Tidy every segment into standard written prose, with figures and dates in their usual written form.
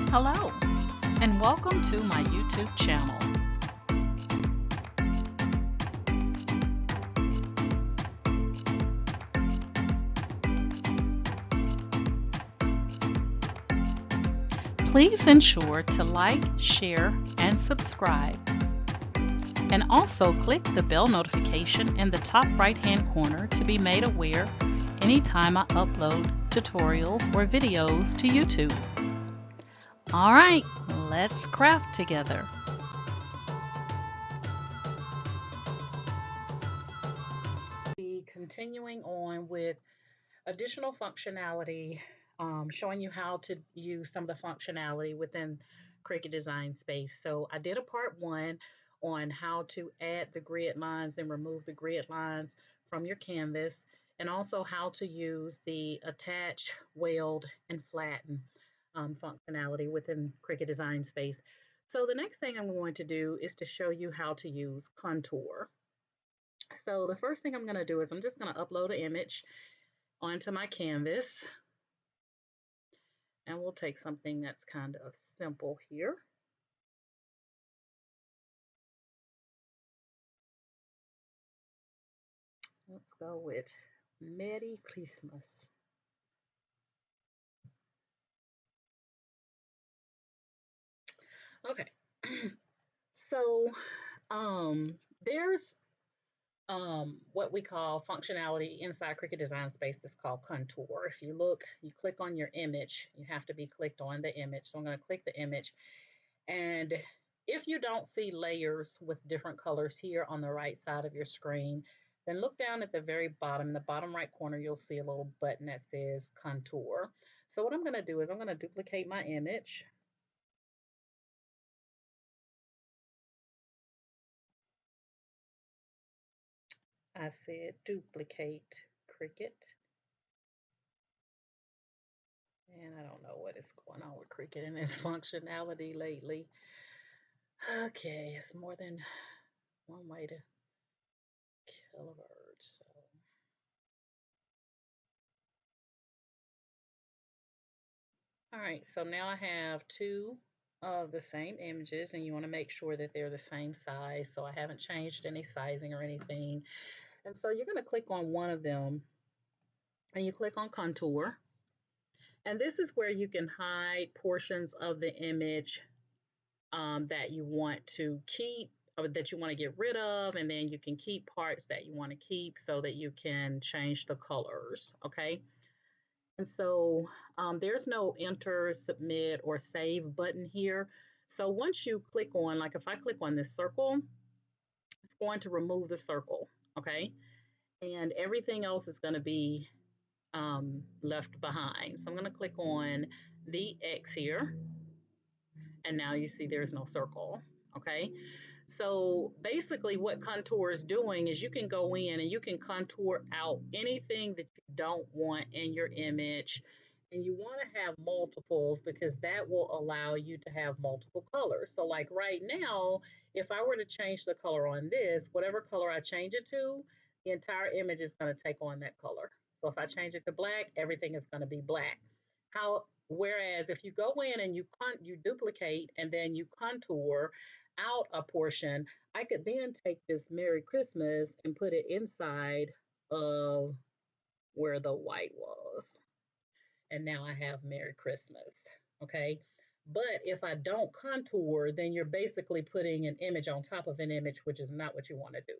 Hello, and welcome to my YouTube channel. Please ensure to like, share, and subscribe. And also click the bell notification in the top right-hand corner to be made aware anytime I upload tutorials or videos to YouTube. All right, let's craft together. Be continuing on with additional functionality, showing you how to use some of the functionality within Cricut Design Space. So I did a part one on how to add the grid lines and remove the grid lines from your canvas, and also how to use the attach, weld, and flatten functionality within Cricut Design Space. So the next thing I'm going to do is to show you how to use contour. So the first thing I'm going to do is I'm just going to upload an image onto my canvas, and we'll take something that's kind of simple here. Let's go with Merry Christmas. Okay, so there's what we call functionality inside Cricut Design Space is called contour. If you look, you click on your image, you have to be clicked on the image. So I'm going to click the image, and if you don't see layers with different colors here on the right side of your screen, then look down at the very bottom, in the bottom right corner, you'll see a little button that says contour. So what I'm going to do is I'm going to duplicate my image. I said duplicate Cricut. And I don't know what is going on with Cricut and its functionality lately. Okay, it's more than one way to kill a bird. So all right, so now I have two of the same images, and you want to make sure that they're the same size. So I haven't changed any sizing or anything. And so you're going to click on one of them, and you click on contour. And this is where you can hide portions of the image that you want to keep or that you want to get rid of, and then you can keep parts that you want to keep so that you can change the colors. Okay. And so there's no enter, submit, or save button here. So once you click on, like if I click on this circle, it's going to remove the circle, okay? And everything else is going to be left behind. So I'm going to click on the X here, and now you see there's no circle, okay? So basically what contour is doing is you can go in and you can contour out anything that you don't want in your image. And you want to have multiples because that will allow you to have multiple colors. So like right now, if I were to change the color on this, whatever color I change it to, the entire image is going to take on that color. So if I change it to black, everything is going to be black. How Whereas if you go in and you duplicate and then you contour out a portion, I could then take this Merry Christmas and put it inside of where the white was. And now I have Merry Christmas. Okay. But if I don't contour, then you're basically putting an image on top of an image, which is not what you want to do.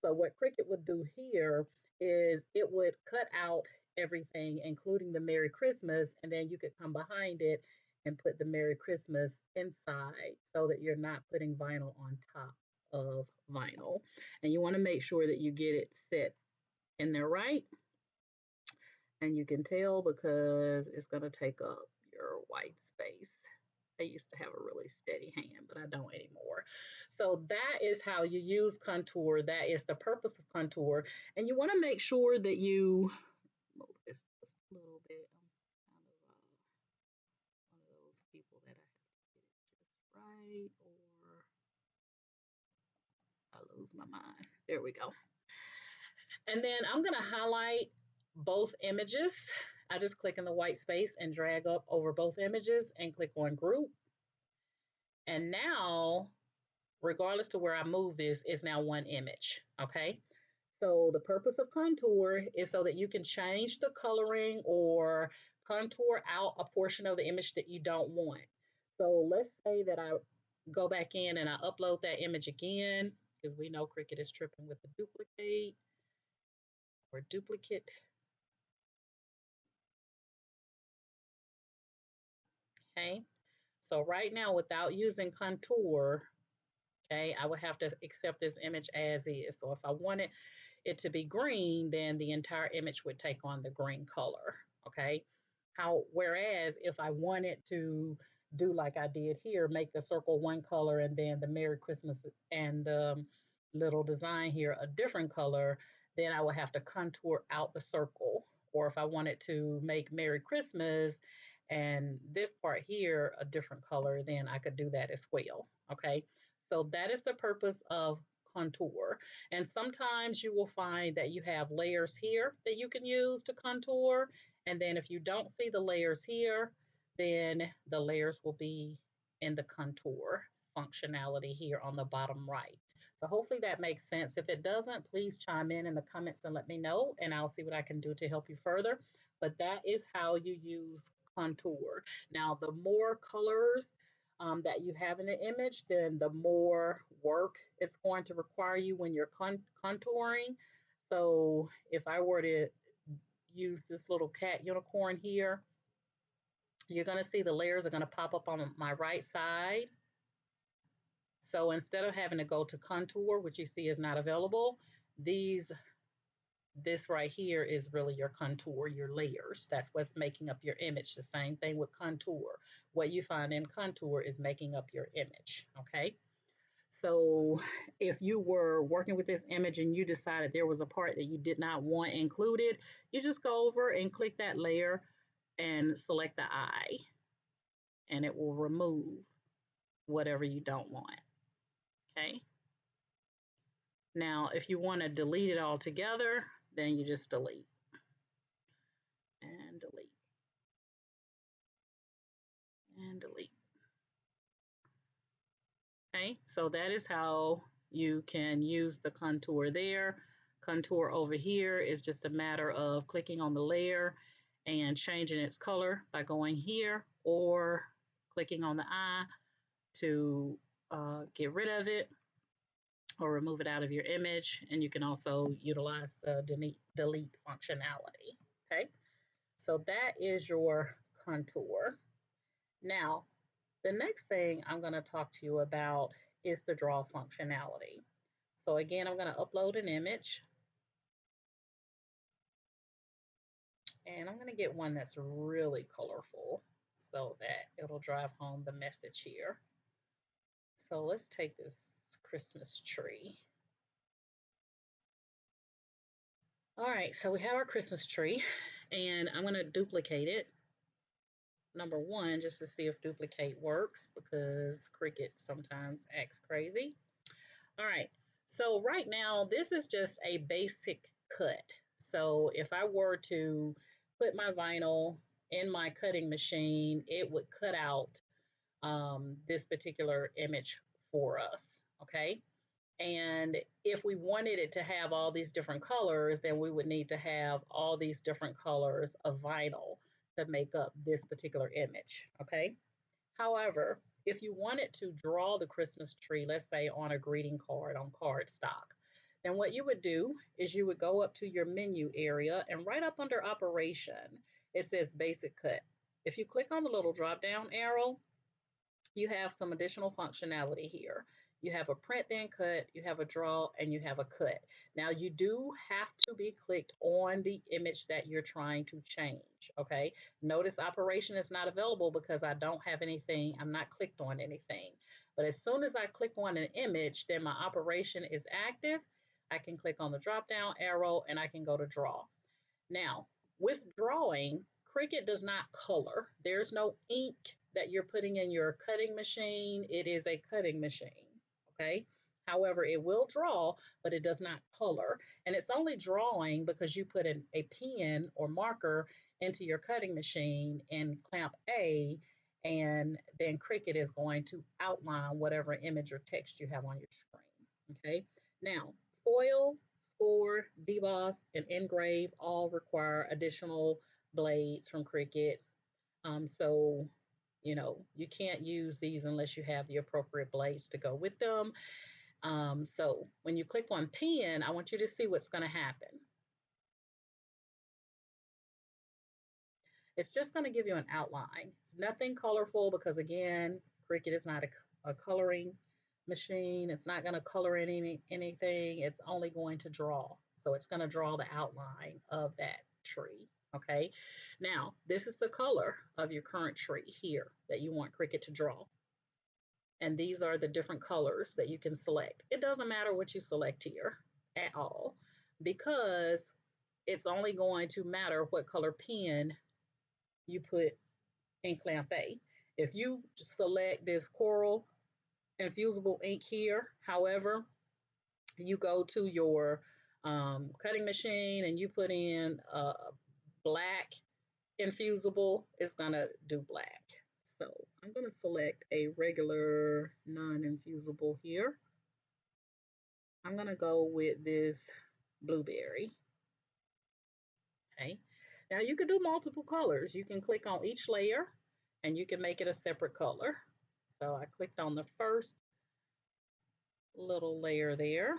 So what Cricut would do here is it would cut out everything, including the Merry Christmas, and then you could come behind it and put the Merry Christmas inside so that you're not putting vinyl on top of vinyl. And you want to make sure that you get it set in there right. And you can tell because it's going to take up your white space. I used to have a really steady hand, but I don't anymore. So that is how you use contour. That is the purpose of contour. And you want to make sure that you move this just a little bit. I'm kind of one of those people that I have to get it just right or I lose my mind. There we go. And then I'm going to highlight both images. I just click in the white space and drag up over both images and click on group. And now, regardless to where I move this, is now one image, okay? So the purpose of contour is so that you can change the coloring or contour out a portion of the image that you don't want. So let's say that I go back in and I upload that image again, because we know Cricut is tripping with the duplicate or duplicate. Okay, so right now without using contour, okay, I would have to accept this image as is. So if I wanted it to be green, then the entire image would take on the green color, okay? Whereas if I wanted to do like I did here, make the circle one color and then the Merry Christmas and the little design here a different color, then I would have to contour out the circle. Or if I wanted to make Merry Christmas and this part here a different color, then I could do that as well, okay? So that is the purpose of contour. And sometimes you will find that you have layers here that you can use to contour. And then if you don't see the layers here, then the layers will be in the contour functionality here on the bottom right. So hopefully that makes sense. If it doesn't, please chime in the comments and let me know, and I'll see what I can do to help you further. But that is how you use contour. Now, the more colors that you have in the image, then the more work it's going to require you when you're contouring. So if I were to use this little cat unicorn here, you're going to see the layers are going to pop up on my right side. So instead of having to go to contour, which you see is not available, this right here is really your contour, your layers. That's what's making up your image. The same thing with contour. What you find in contour is making up your image, okay? So if you were working with this image and you decided there was a part that you did not want included, you just go over and click that layer and select the eye, and it will remove whatever you don't want, okay? Now, if you want to delete it all together, then you just delete and delete and delete. Okay, so that is how you can use the contour there. Contour over here is just a matter of clicking on the layer and changing its color by going here or clicking on the eye to get rid of it or remove it out of your image. And you can also utilize the delete functionality. Okay, so that is your contour. Now, the next thing I'm going to talk to you about is the draw functionality. So again, I'm going to upload an image. And I'm going to get one that's really colorful so that it'll drive home the message here. So let's take this Christmas tree. All right, so we have our Christmas tree, and I'm going to duplicate it. Number one, just to see if duplicate works, because Cricut sometimes acts crazy. All right, so right now, this is just a basic cut. So if I were to put my vinyl in my cutting machine, it would cut out this particular image for us, okay? And if we wanted it to have all these different colors, then we would need to have all these different colors of vinyl to make up this particular image, okay? However, if you wanted to draw the Christmas tree, let's say on a greeting card on cardstock, then what you would do is you would go up to your menu area and right up under operation, it says basic cut. If you click on the little drop down arrow, you have some additional functionality here. You have a print then cut, you have a draw, and you have a cut. Now you do have to be clicked on the image that you're trying to change, okay? Notice operation is not available because I don't have anything, I'm not clicked on anything. But as soon as I click on an image, then my operation is active. I can click on the drop down arrow and I can go to draw. Now, with drawing, Cricut does not color. There's no ink that you're putting in your cutting machine. It is a cutting machine, okay? However, it will draw, but it does not color. And it's only drawing because you put a pen or marker into your cutting machine in clamp A, and then Cricut is going to outline whatever image or text you have on your screen. Okay. Now, foil, score, deboss, and engrave all require additional blades from Cricut. So, you can't use these unless you have the appropriate blades to go with them. So when you click on pen, I want you to see what's going to happen. It's just going to give you an outline. It's nothing colorful because, again, Cricut is not a coloring machine. It's not going to color anything. It's only going to draw. So it's going to draw the outline of that tree. Okay. Now, this is the color of your current tree here that you want Cricut to draw. And these are the different colors that you can select. It doesn't matter what you select here at all because it's only going to matter what color pen you put in clamp A. If you select this coral infusible ink here, however, you go to your cutting machine and you put in black infusible, it's gonna do black. So I'm gonna select a regular non-infusible here. I'm gonna go with this blueberry. Okay. Now you can do multiple colors. You can click on each layer and you can make it a separate color. So I clicked on the first little layer there.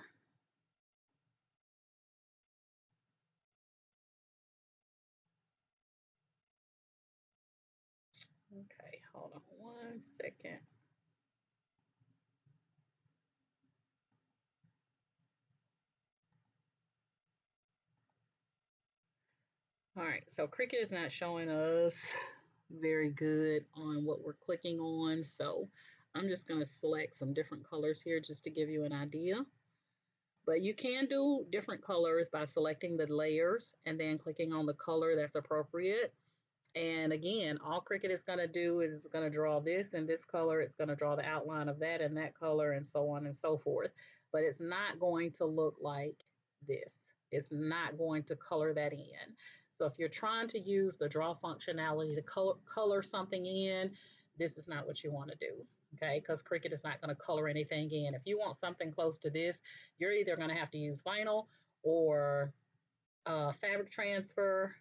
Okay, hold on 1 second. All right, so Cricut is not showing us very good on what we're clicking on. So I'm just going to select some different colors here just to give you an idea. But you can do different colors by selecting the layers and then clicking on the color that's appropriate. And again, all Cricut is going to do is it's going to draw this in this color. It's going to draw the outline of that and that color and so on and so forth. But it's not going to look like this. It's not going to color that in. So if you're trying to use the draw functionality to color something in, this is not what you want to do. Okay, because Cricut is not going to color anything in. If you want something close to this, you're either going to have to use vinyl or fabric transfer.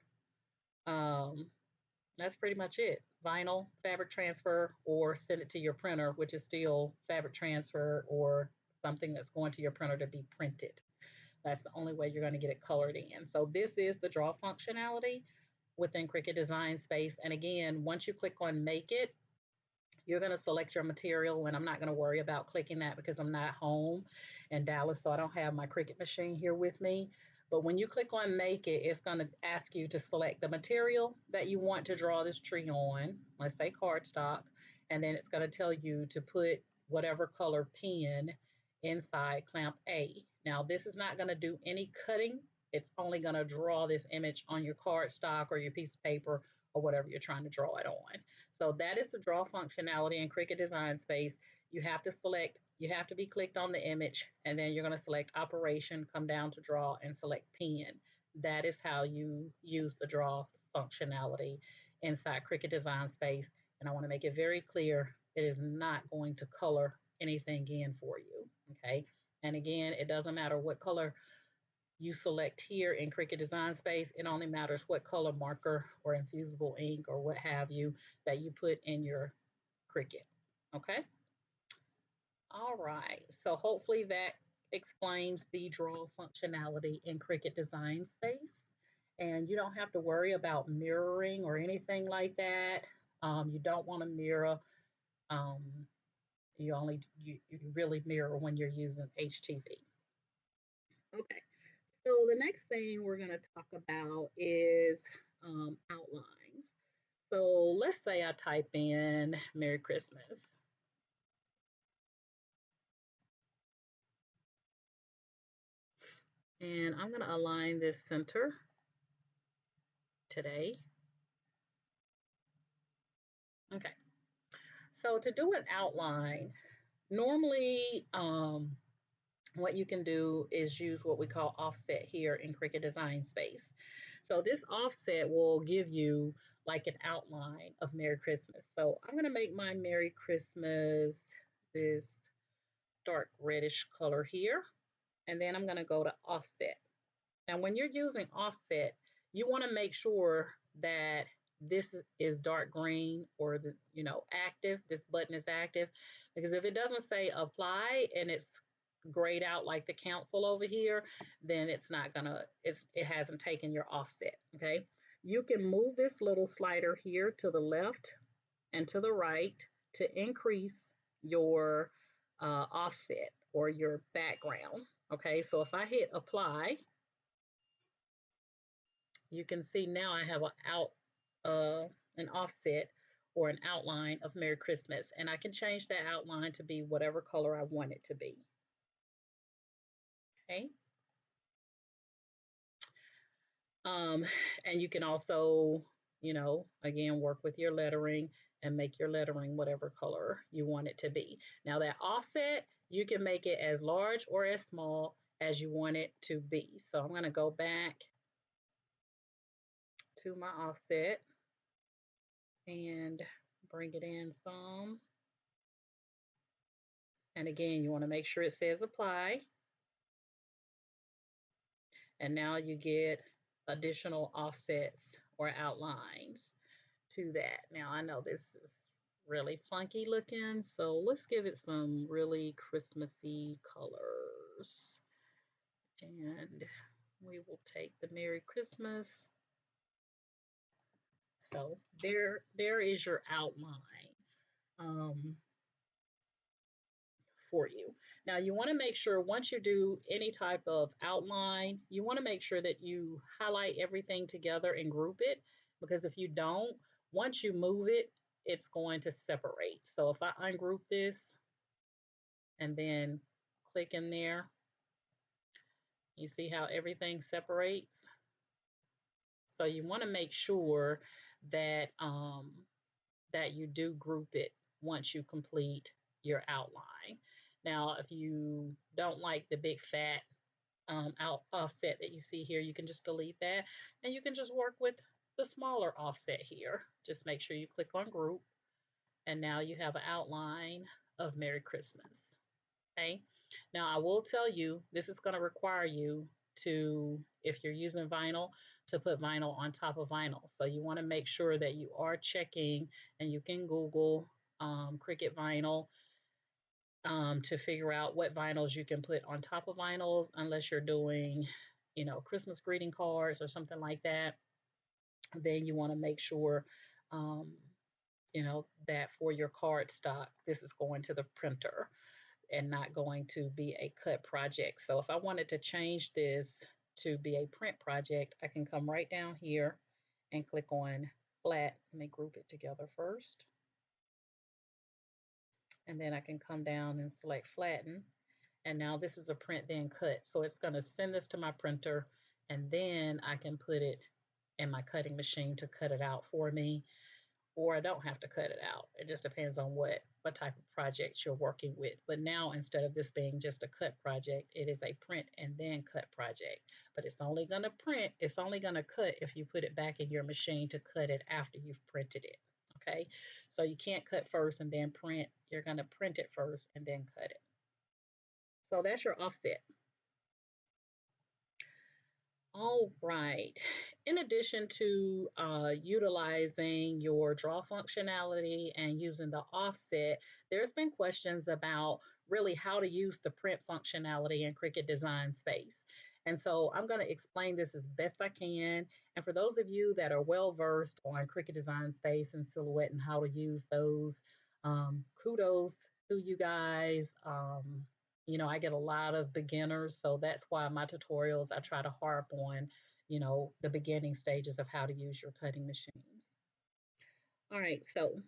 That's pretty much it. Vinyl, fabric transfer, or send it to your printer, which is still fabric transfer or something that's going to your printer to be printed. That's the only way you're going to get it colored in. So this is the draw functionality within Cricut Design Space. And again, once you click on Make It, you're going to select your material, and I'm not going to worry about clicking that because I'm not home in Dallas, so I don't have my Cricut machine here with me. But when you click on Make It, it's going to ask you to select the material that you want to draw this tree on. Let's say cardstock, and then it's going to tell you to put whatever color pen inside clamp A. Now, this is not going to do any cutting. It's only going to draw this image on your cardstock or your piece of paper or whatever you're trying to draw it on. So that is the draw functionality in Cricut Design Space. You have to be clicked on the image, and then you're going to select operation, come down to draw, and select pen. That is how you use the draw functionality inside Cricut Design Space. And I want to make it very clear, it is not going to color anything in for you, okay? And again, it doesn't matter what color you select here in Cricut Design Space. It only matters what color marker or infusible ink or what have you that you put in your Cricut. Okay. All right. So hopefully that explains the draw functionality in Cricut Design Space. And you don't have to worry about mirroring or anything like that. You don't want to mirror. Um, you really mirror when you're using HTV. Okay. So the next thing we're going to talk about is outlines. So let's say I type in Merry Christmas. And I'm going to align this center today. Okay. So to do an outline, normally what you can do is use what we call offset here in Cricut Design Space. So this offset will give you like an outline of Merry Christmas. So I'm going to make my Merry Christmas this dark reddish color here. And then I'm going to go to offset. Now, when you're using offset, you want to make sure that this is dark green or the, active, this button is active, because if it doesn't say apply and it's grayed out like the council over here, then it's not gonna, it hasn't taken your offset, okay? You can move this little slider here to the left and to the right to increase your offset or your background, okay? So if I hit apply, you can see now I have an offset or an outline of Merry Christmas, and I can change that outline to be whatever color I want it to be. Okay. And you can also, again, work with your lettering and make your lettering whatever color you want it to be. Now that offset, you can make it as large or as small as you want it to be. So I'm going to go back to my offset and bring it in some. And again, you want to make sure it says apply. And now you get additional offsets or outlines to that. Now I know this is really funky looking, so let's give it some really Christmassy colors. And we will take the Merry Christmas. So there is your outline. For you. Now you want to make sure once you do any type of outline, you want to make sure that you highlight everything together and group it, because if you don't, once you move it, it's going to separate. So if I ungroup this and then click in there, you see how everything separates? So you want to make sure that that you do group it once you complete your outline. Now, if you don't like the big fat offset that you see here, you can just delete that and you can just work with the smaller offset here. Just make sure you click on group, and now you have an outline of Merry Christmas. Okay. Now I will tell you, this is going to require you to, if you're using vinyl, to put vinyl on top of vinyl. So you want to make sure that you are checking, and you can Google Cricut vinyl to figure out what vinyls you can put on top of vinyls, unless you're doing, Christmas greeting cards or something like that. Then you want to make sure, um, that for your card stock, this is going to the printer and not going to be a cut project. So if I wanted to change this to be a print project, I can come right down here and click on flat. Let me group it together first. And then I can come down and select flatten. And now this is a print then cut. So it's going to send this to my printer, and then I can put it in my cutting machine to cut it out for me, or I don't have to cut it out. It just depends on what type of project you're working with. But now, instead of this being just a cut project, it is a print and then cut project. But it's only going to print, it's only going to cut if you put it back in your machine to cut it after you've printed it. Okay, so you can't cut first and then print. You're going to print it first and then cut it. So that's your offset. All right. In addition to utilizing your draw functionality and using the offset, there's been questions about really how to use the print functionality in Cricut Design Space. And so I'm going to explain this as best I can. And for those of you that are well versed on Cricut Design Space and Silhouette and how to use those, kudos to you guys. I get a lot of beginners, so that's why my tutorials, I try to harp on, the beginning stages of how to use your cutting machines. All right, so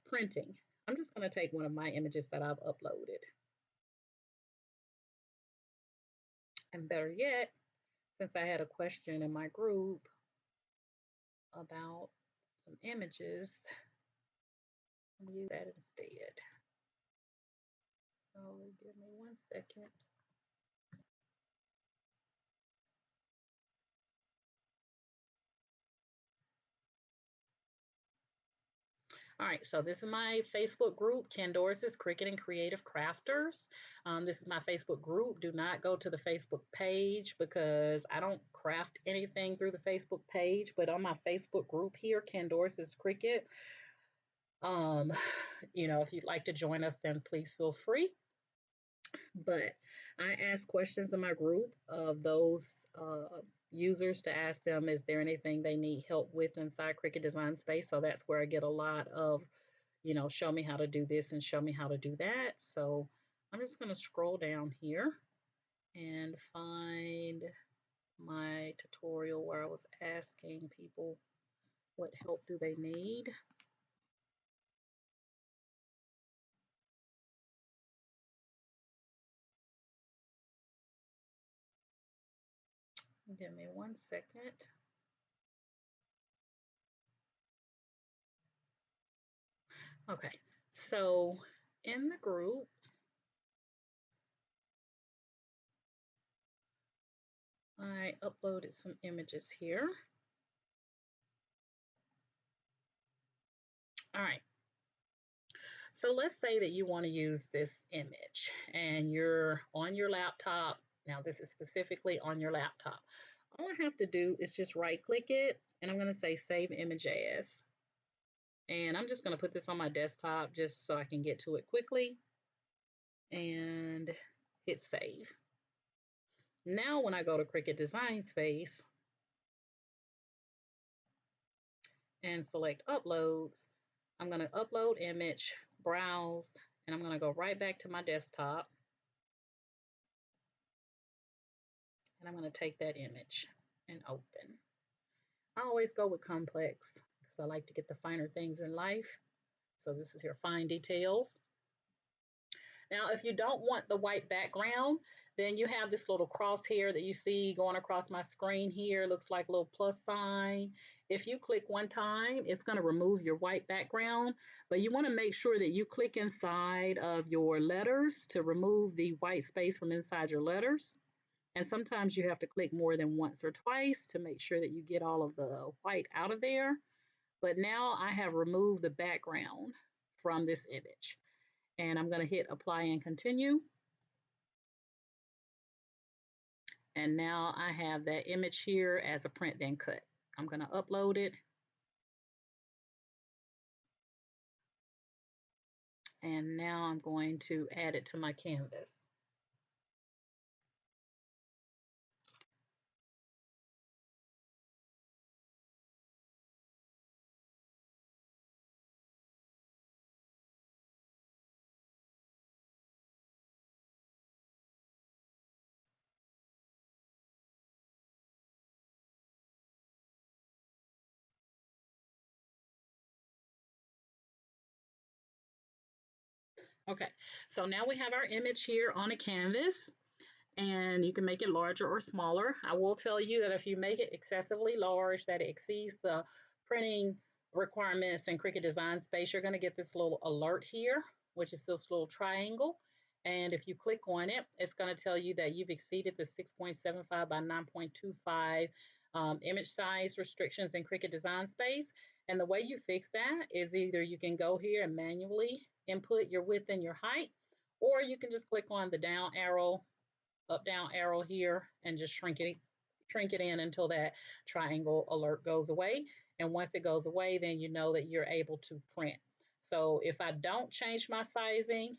printing. I'm just going to take one of my images that I've uploaded. And better yet, since I had a question in my group about some images, I'll use that instead. So give me 1 second. All right, so this is my Facebook group, Candoris's Cricut and Creative Crafters. This is my Facebook group. Do not go to the Facebook page because I don't craft anything through the Facebook page, but on my Facebook group here, Candoris's Cricut, um, if you'd like to join us, then please feel free. But I ask questions in my group of those users to ask them, is there anything they need help with inside Cricut Design Space? So that's where I get a lot of, show me how to do this and show me how to do that. So I'm just going to scroll down here and find my tutorial where I was asking people what help do they need. Give me 1 second. Okay, so in the group, I uploaded some images here. All right. So let's say that you want to use this image and you're on your laptop. Now, this is specifically on your laptop. All I have to do is just right click it and I'm going to say save image as. And I'm just going to put this on my desktop just so I can get to it quickly and hit save. Now, when I go to Cricut Design Space and select uploads, I'm going to upload image, browse, and I'm going to go right back to my desktop. And I'm going to take that image and open. I always go with complex because I like to get the finer things in life. So this is your fine details. Now, if you don't want the white background, then you have this little crosshair that you see going across my screen here. It looks like a little plus sign. If you click one time, it's going to remove your white background, but you want to make sure that you click inside of your letters to remove the white space from inside your letters. And sometimes you have to click more than once or twice to make sure that you get all of the white out of there. But now I have removed the background from this image. And I'm going to hit apply and continue. And now I have that image here as a print then cut. I'm going to upload it. And now I'm going to add it to my canvas. Okay, so now we have our image here on a canvas. And you can make it larger or smaller. I will tell you that if you make it excessively large, that it exceeds the printing requirements in Cricut Design Space, you're going to get this little alert here, which is this little triangle. And if you click on it, it's going to tell you that you've exceeded the 6.75 by 9.25 image size restrictions in Cricut Design Space. And the way you fix that is either you can go here and manually input your width and your height, or you can just click on the down arrow, up down arrow here and just shrink it in until that triangle alert goes away. And once it goes away, then you know that you're able to print. So if I don't change my sizing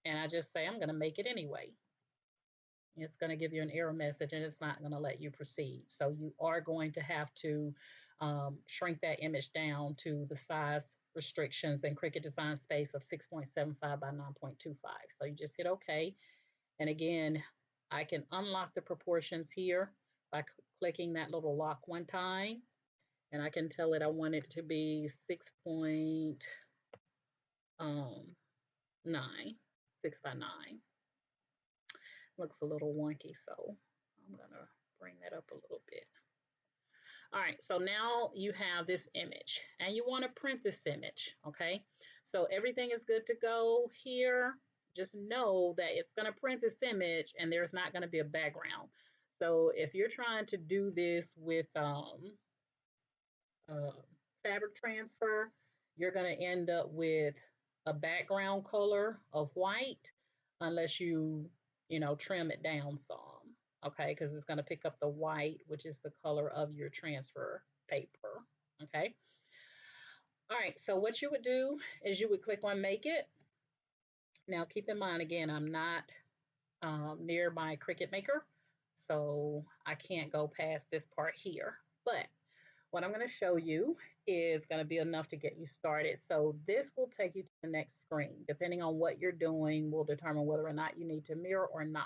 and I just say I'm going to make it anyway, it's going to give you an error message and it's not going to let you proceed. So you are going to have to shrink that image down to the size restrictions in Cricut Design Space of 6.75 by 9.25. So you just hit OK. And again, I can unlock the proportions here by clicking that little lock one time. And I can tell it I want it to be 6.9, 6 by 9. Looks a little wonky, so I'm going to bring that up a little bit. All right, so now you have this image and you want to print this image, okay? So everything is good to go here. Just know that it's going to print this image and there's not going to be a background. So if you're trying to do this with fabric transfer, you're going to end up with a background color of white unless you trim it down some, okay? Because it's going to pick up the white, which is the color of your transfer paper, okay? All right, so what you would do is you would click on Make It. Now, keep in mind, again, I'm not near my Cricut Maker, so I can't go past this part here. But what I'm going to show you is going to be enough to get you started. So this will take you to the next screen. Depending on what you're doing will determine whether or not you need to mirror or not,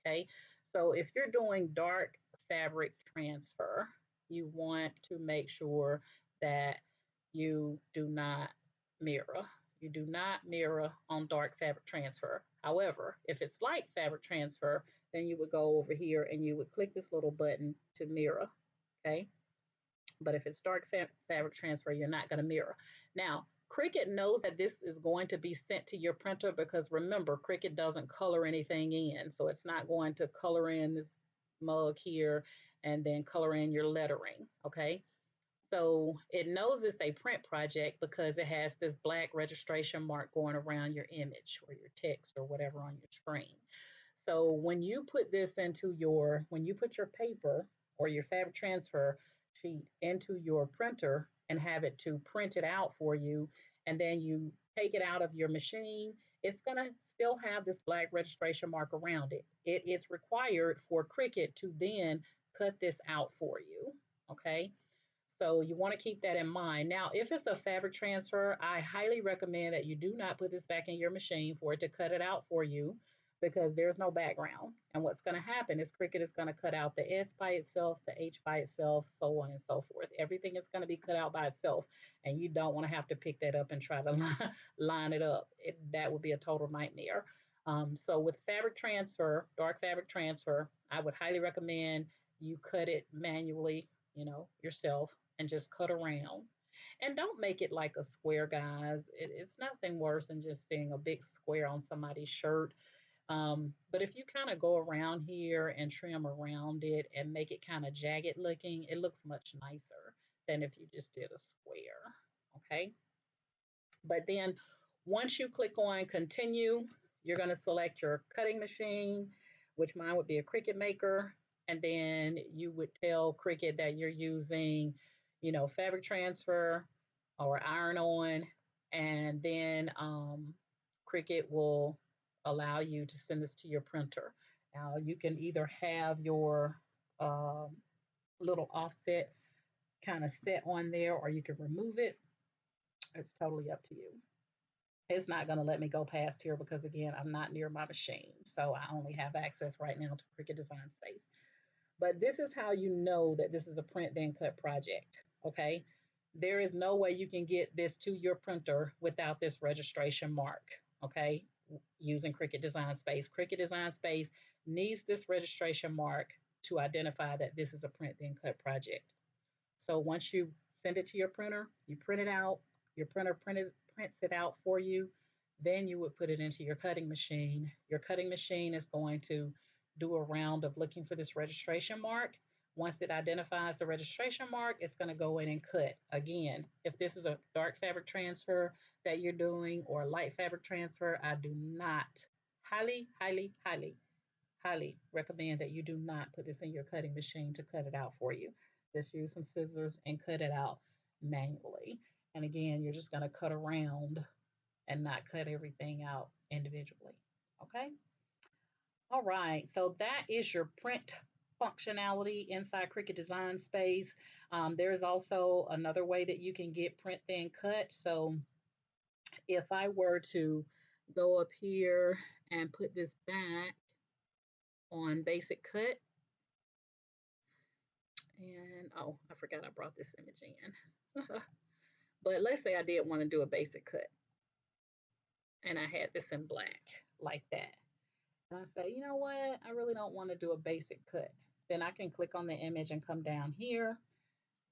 okay? So if you're doing dark fabric transfer, you want to make sure that you do not mirror. You do not mirror on dark fabric transfer. However, if it's light fabric transfer, then you would go over here and you would click this little button to mirror, okay? But if it's dark fabric transfer, you're not going to mirror. Now, Cricut knows that this is going to be sent to your printer because remember, Cricut doesn't color anything in. So it's not going to color in this mug here and then color in your lettering, okay? So it knows it's a print project because it has this black registration mark going around your image or your text or whatever on your screen. So when you put when you put your paper or your fabric transfer sheet into your printer and have it to print it out for you, and then you take it out of your machine, it's going to still have this black registration mark around it. It is required for Cricut to then cut this out for you, okay? So you want to keep that in mind. Now, if it's a fabric transfer, I highly recommend that you do not put this back in your machine for it to cut it out for you because there's no background. And what's going to happen is Cricut is going to cut out the S by itself, the H by itself, so on and so forth. Everything is going to be cut out by itself, and you don't want to have to pick that up and try to line it up. That would be a total nightmare. So with fabric transfer, dark fabric transfer, I would highly recommend you cut it manually, yourself and just cut around. And don't make it like a square, guys. It's nothing worse than just seeing a big square on somebody's shirt. But if you kind of go around here and trim around it and make it kind of jagged looking, it looks much nicer than if you just did a square. Okay. But then once you click on continue, you're going to select your cutting machine, which mine would be a Cricut Maker. And then you would tell Cricut that you're using, fabric transfer or iron on. And then Cricut will allow you to send this to your printer. Now you can either have your little offset kind of set on there or you can remove it. It's totally up to you. It's not going to let me go past here because again, I'm not near my machine. So I only have access right now to Cricut Design Space. But this is how you know that this is a print then cut project, okay? There is no way you can get this to your printer without this registration mark, okay? Using Cricut Design Space. Cricut Design Space needs this registration mark to identify that this is a print then cut project. So once you send it to your printer, you print it out, your printer prints it out for you, then you would put it into your cutting machine. Your cutting machine is going to do a round of looking for this registration mark. Once it identifies the registration mark, it's going to go in and cut. Again, if this is a dark fabric transfer that you're doing or a light fabric transfer, I do not highly, highly, highly, highly recommend that you do not put this in your cutting machine to cut it out for you. Just use some scissors and cut it out manually. And again, you're just going to cut around and not cut everything out individually. Okay. All right. So that is your print functionality inside Cricut Design Space. There's also another way that you can get print then cut. So if I were to go up here and put this back on basic cut, and oh, I forgot I brought this image in. But let's say I did want to do a basic cut and I had this in black like that. And I say, you know what? I really don't want to do a basic cut. Then I can click on the image and come down here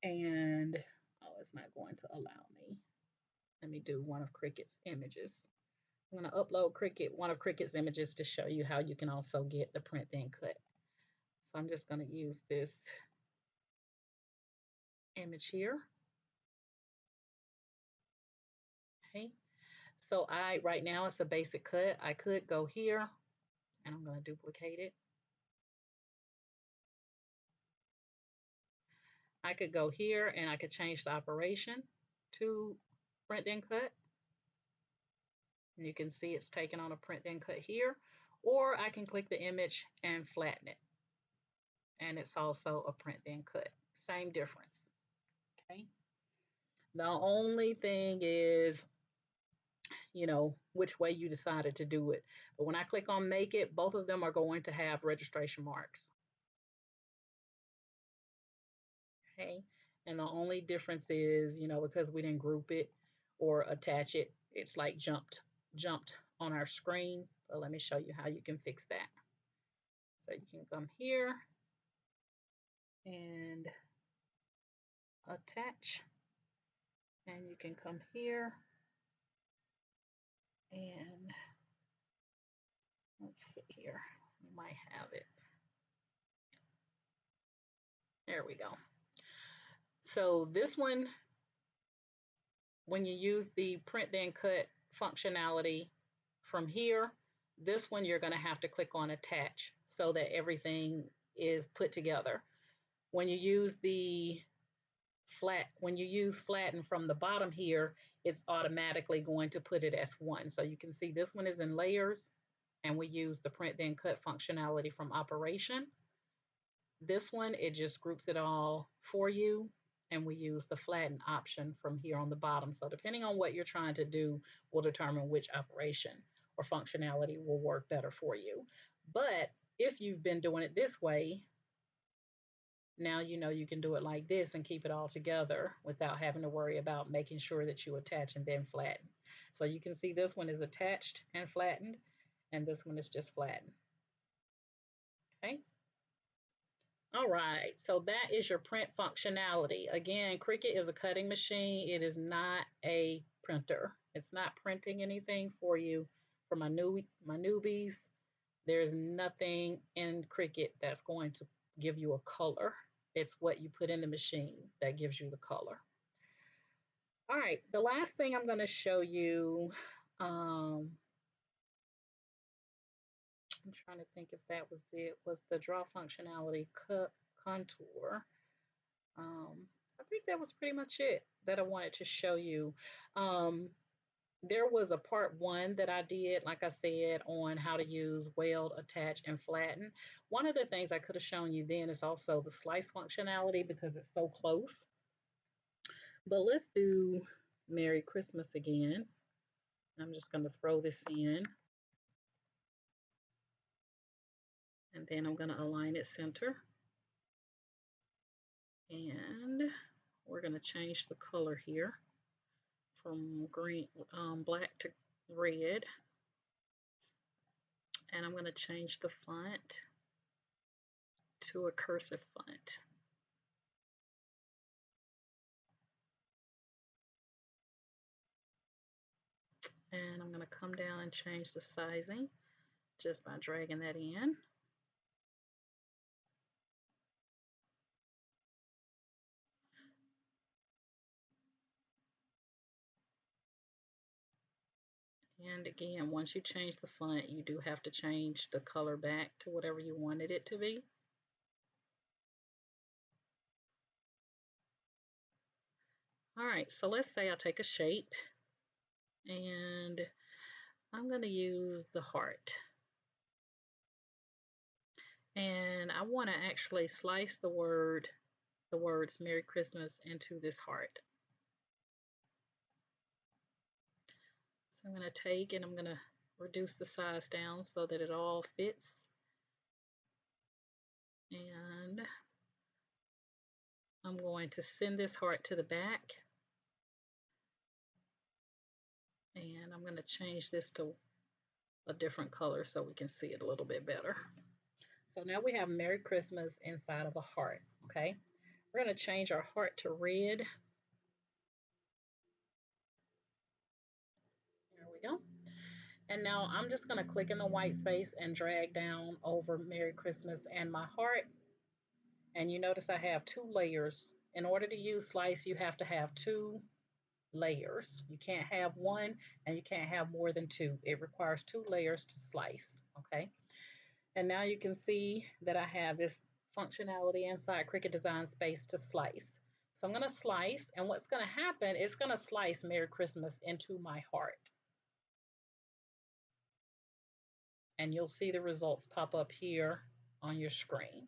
and, oh, it's not going to allow me. Let me do one of Cricut's images. I'm going to upload one of Cricut's images to show you how you can also get the print then cut. So I'm just going to use this image here. Okay, so right now it's a basic cut. I could go here and I'm going to duplicate it. I could go here and I could change the operation to print then cut. And you can see it's taken on a print then cut here, or I can click the image and flatten it. And it's also a print then cut. Same difference. Okay. The only thing is, which way you decided to do it. But when I click on make it, both of them are going to have registration marks. Okay. And the only difference is, because we didn't group it or attach it, it's like jumped on our screen. But let me show you how you can fix that. So you can come here and attach, and you can come here and let's see here, you might have it. There we go. So this one, when you use the print then cut functionality from here, this one you're going to have to click on attach so that everything is put together. When you use flatten from the bottom here, it's automatically going to put it as one. So you can see this one is in layers, and we use the print then cut functionality from operation. This one, it just groups it all for you, and we use the flatten option from here on the bottom. So depending on what you're trying to do will determine which operation or functionality will work better for you. But if you've been doing it this way, now you can do it like this and keep it all together without having to worry about making sure that you attach and then flatten. So you can see this one is attached and flattened, and this one is just flattened. Okay. All right, so that is your print functionality. Again, Cricut is a cutting machine. It is not a printer. It's not printing anything for you. For my newbies, there's nothing in Cricut that's going to give you a color. It's what you put in the machine that gives you the color. All right, the last thing I'm going to show you, I'm trying to think if that was it, was the draw functionality contour. I think that was pretty much it that I wanted to show you. There was a part 1 that I did, like I said, on how to use weld, attach, and flatten. One of the things I could have shown you then is also the slice functionality because it's so close. But let's do Merry Christmas again. I'm just going to throw this in. And then I'm going to align it center. And we're going to change the color here from black to red. And I'm going to change the font to a cursive font. And I'm going to come down and change the sizing just by dragging that in. And again, once you change the font, you do have to change the color back to whatever you wanted it to be. All right, so let's say I take a shape and I'm going to use the heart. And I want to actually slice the words Merry Christmas into this heart. So I'm going to take and I'm going to reduce the size down so that it all fits. And I'm going to send this heart to the back. And I'm going to change this to a different color so we can see it a little bit better. So now we have Merry Christmas inside of a heart, okay? We're going to change our heart to red. There we go. And now I'm just going to click in the white space and drag down over Merry Christmas and my heart. And you notice I have 2 layers. In order to use slice, you have to have 2 layers. You can't have one and you can't have more than two. It requires 2 layers to slice, okay? And now you can see that I have this functionality inside Cricut Design Space to slice. So I'm going to slice, and what's going to happen is going to slice Merry Christmas into my heart. And you'll see the results pop up here on your screen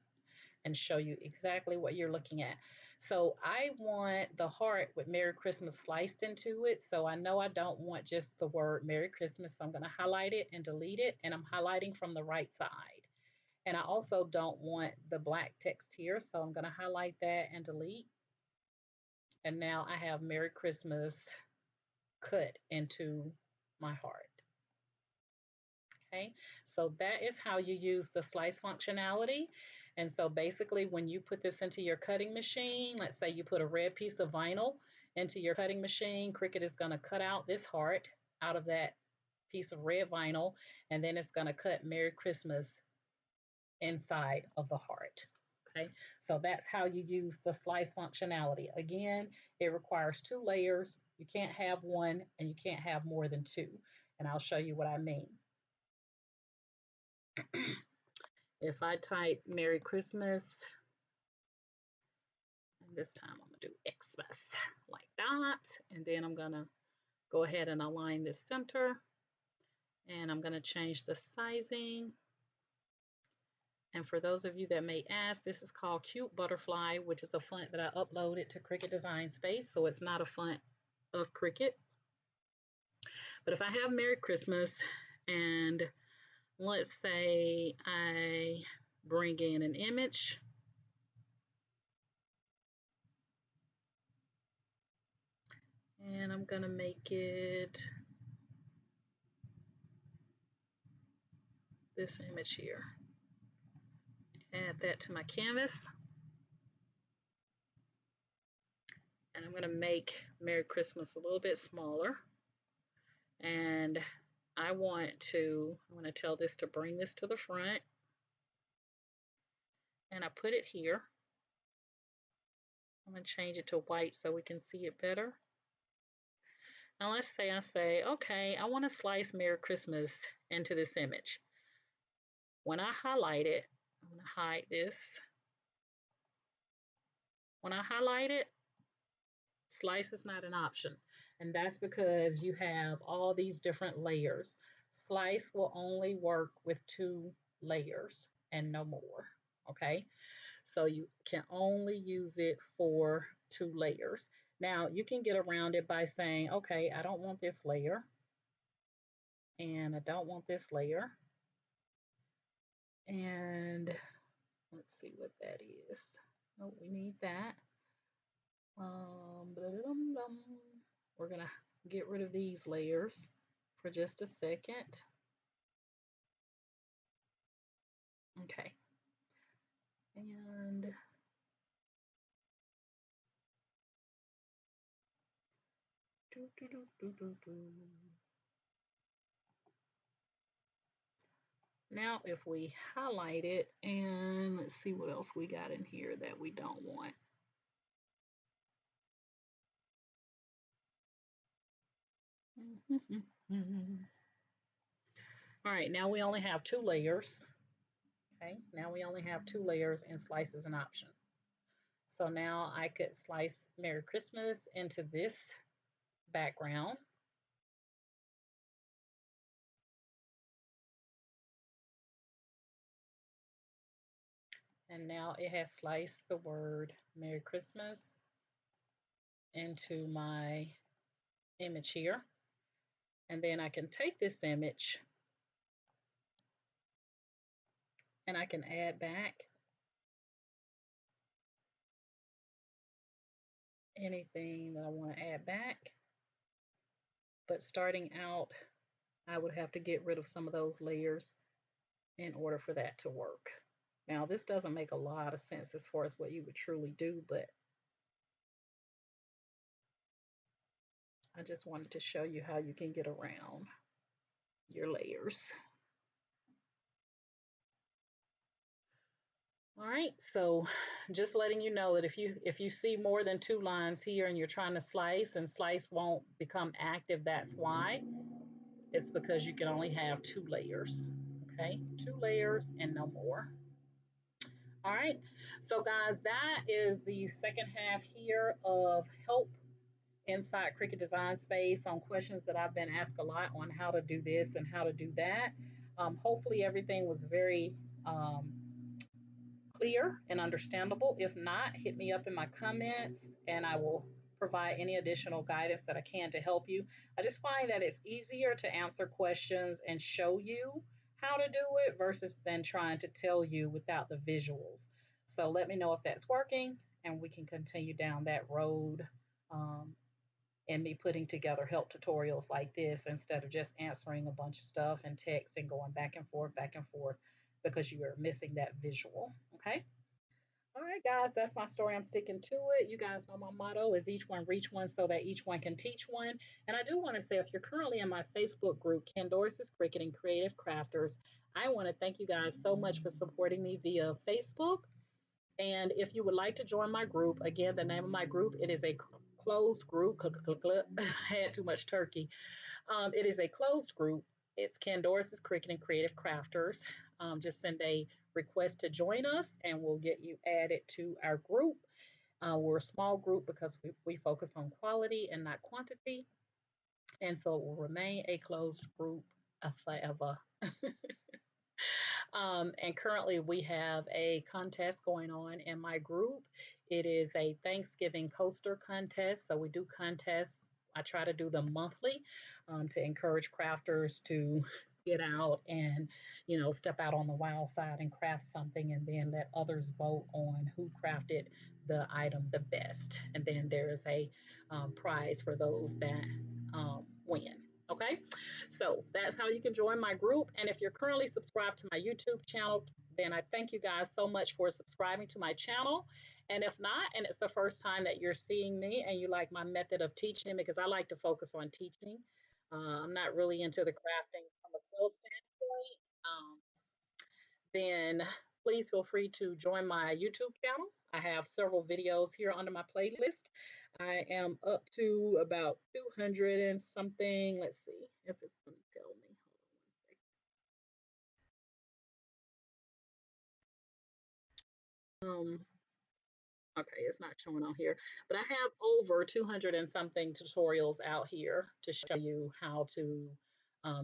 and show you exactly what you're looking at. So I want the heart with Merry Christmas sliced into it. So I know I don't want just the word Merry Christmas. So I'm going to highlight it and delete it. And I'm highlighting from the right side. And I also don't want the black text here. So I'm going to highlight that and delete. And now I have Merry Christmas cut into my heart. Okay, so that is how you use the slice functionality. And so basically when you put this into your cutting machine, let's say you put a red piece of vinyl into your cutting machine, Cricut is going to cut out this heart out of that piece of red vinyl, and then it's going to cut Merry Christmas inside of the heart. Okay, so that's how you use the slice functionality. Again, it requires 2 layers. You can't have one and you can't have more than two. And I'll show you what I mean. If I type Merry Christmas, and this time I'm going to do Xmas like that, and then I'm going to go ahead and align this center, and I'm going to change the sizing. And for those of you that may ask, this is called Cute Butterfly, which is a font that I uploaded to Cricut Design Space, so it's not a font of Cricut. But if I have Merry Christmas, and let's say I bring in an image, and I'm going to make it this image here. Add that to my canvas. And I'm going to make Merry Christmas a little bit smaller. And I'm going to tell this to bring this to the front. And I put it here. I'm going to change it to white so we can see it better. Now let's say I say, okay, I want to slice Merry Christmas into this image. When I highlight it, I'm going to hide this. When I highlight it, slice is not an option. And that's because you have all these different layers. Slice will only work with 2 layers and no more. Okay, so you can only use it for 2 layers. Now you can get around it by saying, okay, I don't want this layer, and I don't want this layer, and let's see what that is. Oh, we need that. We're gonna get rid of these layers for just a second. Okay, and now if we highlight it, and let's see what else we got in here that we don't want. All right, now we only have 2 layers. Okay, now we only have 2 layers, and slice is an option. So now I could slice Merry Christmas into this background. And now it has sliced the word Merry Christmas into my image here. And then I can take this image and I can add back anything that I want to add back. But starting out, I would have to get rid of some of those layers in order for that to work. Now, this doesn't make a lot of sense as far as what you would truly do, but I just wanted to show you how you can get around your layers. All right, so just letting you know that if you see more than 2 lines here and you're trying to slice and slice won't become active, that's why. It's because you can only have 2 layers. Okay, 2 layers and no more. All right, so guys, that is the second half here of help inside Cricut Design Space on questions that I've been asked a lot on how to do this and how to do that. Hopefully everything was very clear and understandable. If not, hit me up in my comments and I will provide any additional guidance that I can to help you. I just find that it's easier to answer questions and show you how to do it versus than trying to tell you without the visuals. So let me know if that's working and we can continue down that road, and me putting together help tutorials like this instead of just answering a bunch of stuff and text and going back and forth because you are missing that visual. Okay. All right, guys, that's my story. I'm sticking to it. You guys know my motto is each one reach one so that each one can teach one. And I do want to say, if you're currently in my Facebook group, Candoris's Cricut and Creative Crafters, I want to thank you guys so much for supporting me via Facebook. And if you would like to join my group, again, the name of my group, it is a closed group. I had too much turkey. It is a closed group. It's Candoris's Cricut and Creative Crafters. Just send a request to join us and we'll get you added to our group. We're a small group because we focus on quality and not quantity. And so it will remain a closed group forever. And currently, we have a contest going on in my group. It is a Thanksgiving coaster contest. So we do contests. I try to do them monthly to encourage crafters to get out and, step out on the wild side and craft something and then let others vote on who crafted the item the best. And then there is a prize for those that win. Okay, so that's how you can join my group. And if you're currently subscribed to my YouTube channel, then I thank you guys so much for subscribing to my channel. And if not, and it's the first time that you're seeing me and you like my method of teaching, because I like to focus on teaching, I'm not really into the crafting from a sales standpoint, then please feel free to join my YouTube channel. I have several videos here under my playlist. I am up to about 200 and something. Let's see if it's going to tell me. Hold on 1 second. Okay, it's not showing on here, but I have over 200 and something tutorials out here to show you how to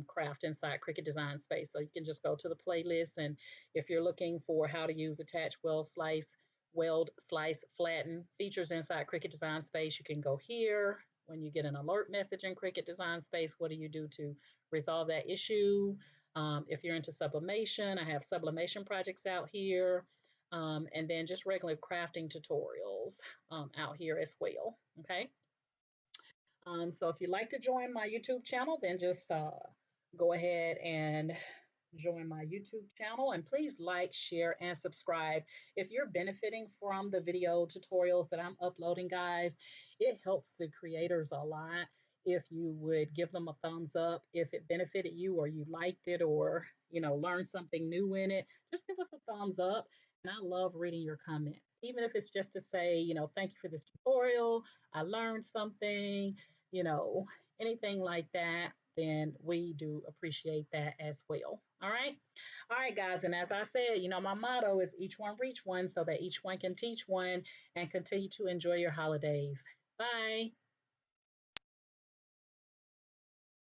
craft inside Cricut Design Space. So you can just go to the playlist, and if you're looking for how to use attach, weld, slice, flatten features inside Cricut Design Space, you can go here. When you get an alert message in Cricut Design Space, what do you do to resolve that issue? If you're into sublimation, I have sublimation projects out here, and then just regular crafting tutorials out here as well. Okay. So if you'd like to join my YouTube channel, then just go ahead and join my YouTube channel, and please like, share, and subscribe. If you're benefiting from the video tutorials that I'm uploading, guys, it helps the creators a lot if you would give them a thumbs up. If it benefited you or you liked it or, learned something new in it, just give us a thumbs up. And I love reading your comments, even if it's just to say, thank you for this tutorial. I learned something, you know, anything like that, then we do appreciate that as well. All right. All right, guys. And as I said, my motto is each one reach one so that each one can teach one, and continue to enjoy your holidays. Bye.